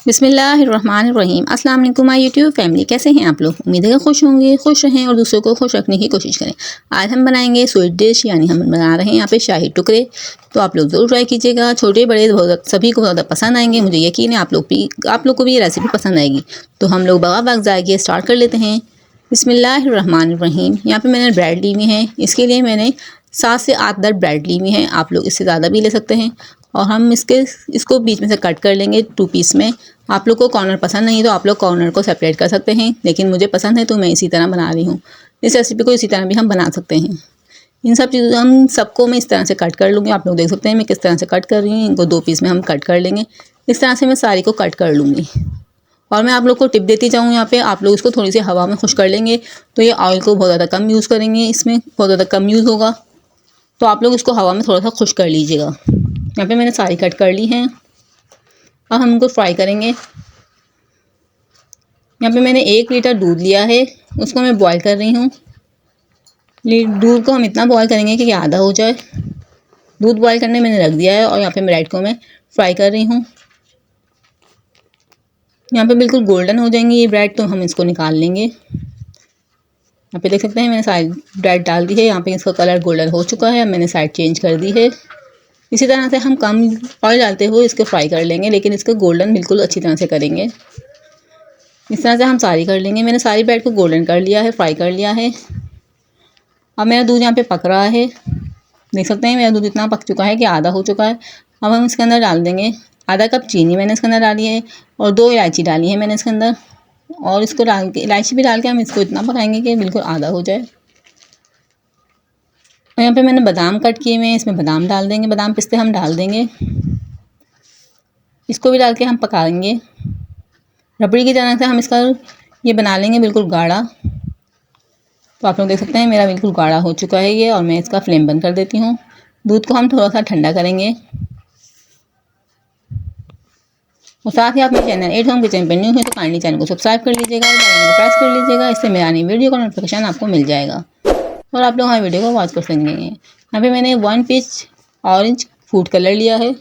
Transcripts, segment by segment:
बिस्मिल्लाहिर्रहमानिर्रहीम। अस्सलाम वालेकुम माय यूट्यूब फैमिली, कैसे हैं आप लोग। उम्मीद है खुश होंगे, खुश रहें और दूसरों को खुश रखने की कोशिश करें। आज हम बनाएंगे स्वीट डिश, यानी हम बना रहे हैं यहाँ पे शाही टुकड़े। तो आप लोग ज़रूर ट्राई कीजिएगा, छोटे बड़े सभी को ज़्यादा पसंद आएंगे। मुझे यकीन है आप लोग को भी ये रेसिपी पसंद आएगी। तो हम लोग बग़ैर वक्त ज़ाया किए स्टार्ट कर लेते हैं। बिस्मिल्लाहिर्रहमानिर्रहीम। यहाँ पे मैंने ब्रेड ली हुई है, इसके लिए मैंने 7 से 8 दर ब्रेड ली हुई हैं। आप लोग इससे ज़्यादा भी ले सकते हैं। और हम इसको बीच में से कट कर लेंगे 2 पीस में। आप लोग को कॉर्नर पसंद नहीं तो आप लोग कॉर्नर को सेपरेट कर सकते हैं, लेकिन मुझे पसंद है तो मैं इसी तरह बना रही हूँ। इस रेसिपी को इसी तरह भी हम बना सकते हैं। इन सब चीज़ों हम सबको मैं इस तरह से कट कर लूँगी। आप लोग देख सकते हैं मैं किस तरह से कट कर रही हूँ। इनको 2 पीस में हम कट कर लेंगे। इस तरह से मैं सारी को कट कर लूँगी। और मैं आप लोग को टिप देती जाऊँ, यहाँ पे आप लोग इसको थोड़ी सी हवा में खुश कर लेंगे तो ये ऑयल को बहुत ज़्यादा कम यूज़ करेंगे, इसमें बहुत ज़्यादा कम यूज़ होगा। तो आप लोग इसको हवा में थोड़ा सा खुश कर लीजिएगा। यहाँ पे मैंने सारी कट कर ली हैं। अब हम इनको फ्राई करेंगे। यहाँ पे मैंने 1 लीटर दूध लिया है, उसको मैं बॉईल कर रही हूँ। दूध को हम इतना बॉईल करेंगे कि आधा हो जाए। दूध बॉईल करने मैंने रख दिया है और यहाँ पे ब्रेड को मैं फ्राई कर रही हूँ। यहाँ पे बिल्कुल गोल्डन हो जाएंगी ये ब्रेड, तो हम इसको निकाल लेंगे। यहाँ पे देख सकते हैं मैंने सारी ब्रेड डाल दी है। यहाँ पे इसका कलर गोल्डन हो चुका है। अब मैंने साइड चेंज कर दी है। इसी तरह से हम कम ऑयल डालते हुए इसको फ्राई कर लेंगे, लेकिन इसका गोल्डन बिल्कुल अच्छी तरह से करेंगे। इस तरह से हम सारी कर लेंगे। मैंने सारी ब्रेड को गोल्डन कर लिया है, फ्राई कर लिया है। अब मेरा दूध यहाँ पे पक रहा है। देख सकते हैं मेरा दूध इतना पक चुका है कि आधा हो चुका है। अब हम इसके अंदर डाल देंगे आधा कप चीनी मैंने इसके अंदर डाली है और 2 इलायची डाली है मैंने इसके अंदर। और इसको डाल के इलायची भी डाल के हम इसको इतना पकाएंगे कि बिल्कुल आधा हो जाए। और यहाँ पे मैंने बादाम कट किए हुए हैं, इसमें बादाम डाल देंगे, बादाम पिस्ते हम डाल देंगे। इसको भी डाल के हम पकाएंगे। रबड़ी की तरह से हम इसका ये बना लेंगे बिल्कुल गाढ़ा। तो आप लोग देख सकते हैं मेरा बिल्कुल गाढ़ा हो चुका है ये। और मैं इसका फ्लेम बंद कर देती हूँ। दूध को हम थोड़ा सा ठंडा करेंगे। और साथ ही आप मेरे चैनल एट होम किचन पर न्यू है तो काइंडली चैनल को सब्सक्राइब कर लीजिएगा और बेल आइकन को प्रेस कर लीजिएगा। इससे मेरी आने वीडियो का नोटिफिकेशन आपको मिल जाएगा और आप लोग हमारी वीडियो को वॉच कर सकेंगे। यहाँ पे मैंने 1 पीस ऑरेंज फूड कलर लिया है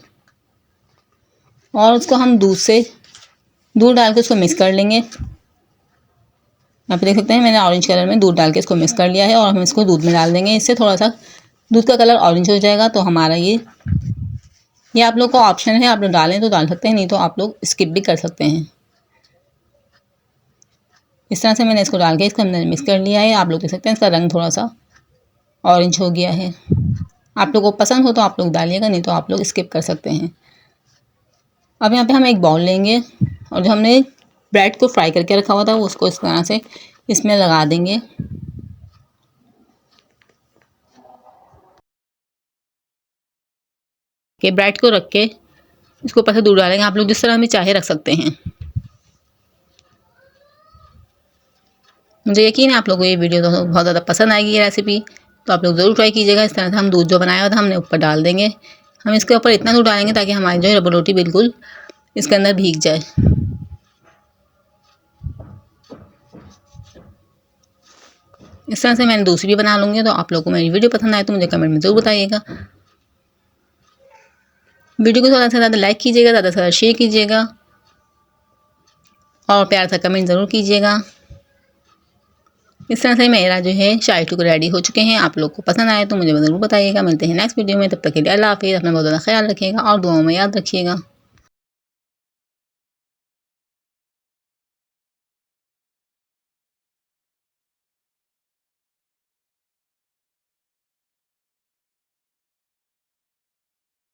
और उसको हम दूध डाल के उसको मिक्स कर लेंगे। यहाँ पे देख सकते हैं मैंने ऑरेंज कलर में दूध डाल के इसको मिक्स कर लिया है और हम इसको दूध में डाल देंगे। इससे थोड़ा सा दूध का कलर ऑरेंज हो जाएगा। तो हमारा ये आप लोग का ऑप्शन है, आप लोग डालें तो डाल सकते हैं, नहीं तो आप लोग स्किप भी कर सकते हैं। इस तरह से मैंने इसको डाल के इसको अंदर मिक्स कर लिया है। आप लोग देख सकते हैं इसका रंग थोड़ा सा ऑरेंज हो गया है। आप लोगों को पसंद हो तो आप लोग डालिएगा, नहीं तो आप लोग स्किप कर सकते हैं। अब यहाँ पे हम एक बाउल लेंगे और जो हमने ब्रेड को फ्राई करके रखा हुआ था वो उसको इस तरह से इसमें लगा देंगे। कि ब्रेड को रख के इसको ऊपर से दूध डालेंगे। आप लोग जिस तरह भी चाहे रख सकते हैं। मुझे यकीन है आप लोगों को ये वीडियो तो बहुत ज़्यादा पसंद आएगी ये रेसिपी। तो आप लोग ज़रूर ट्राई कीजिएगा। इस तरह से हम दूध जो बनाया हुआ था हमने ऊपर डाल देंगे। हम इसके ऊपर इतना दूध डालेंगे ताकि हमारी जो रबर रोटी बिल्कुल इसके अंदर भीग जाए। इस तरह से मैंने दूसरी भी बना लूँगी। तो आप लोगों को मेरी वीडियो पसंद आए तो मुझे कमेंट में ज़रूर बताइएगा। वीडियो को ज़्यादा से ज़्यादा लाइक कीजिएगा, ज़्यादा से ज़्यादा शेयर कीजिएगा और प्यार से कमेंट ज़रूर कीजिएगा। इस तरह से मेरा जो है शाही टुकड़े रेडी हो चुके हैं। आप लोग को पसंद आए तो मुझे ज़रूर बताइएगा। मिलते हैं नेक्स्ट वीडियो में, तब तक के लिए अल्लाह हाफिज़। अपना बहुत ज़्यादा ख्याल रखिएगा और दुआओं में याद रखिएगा।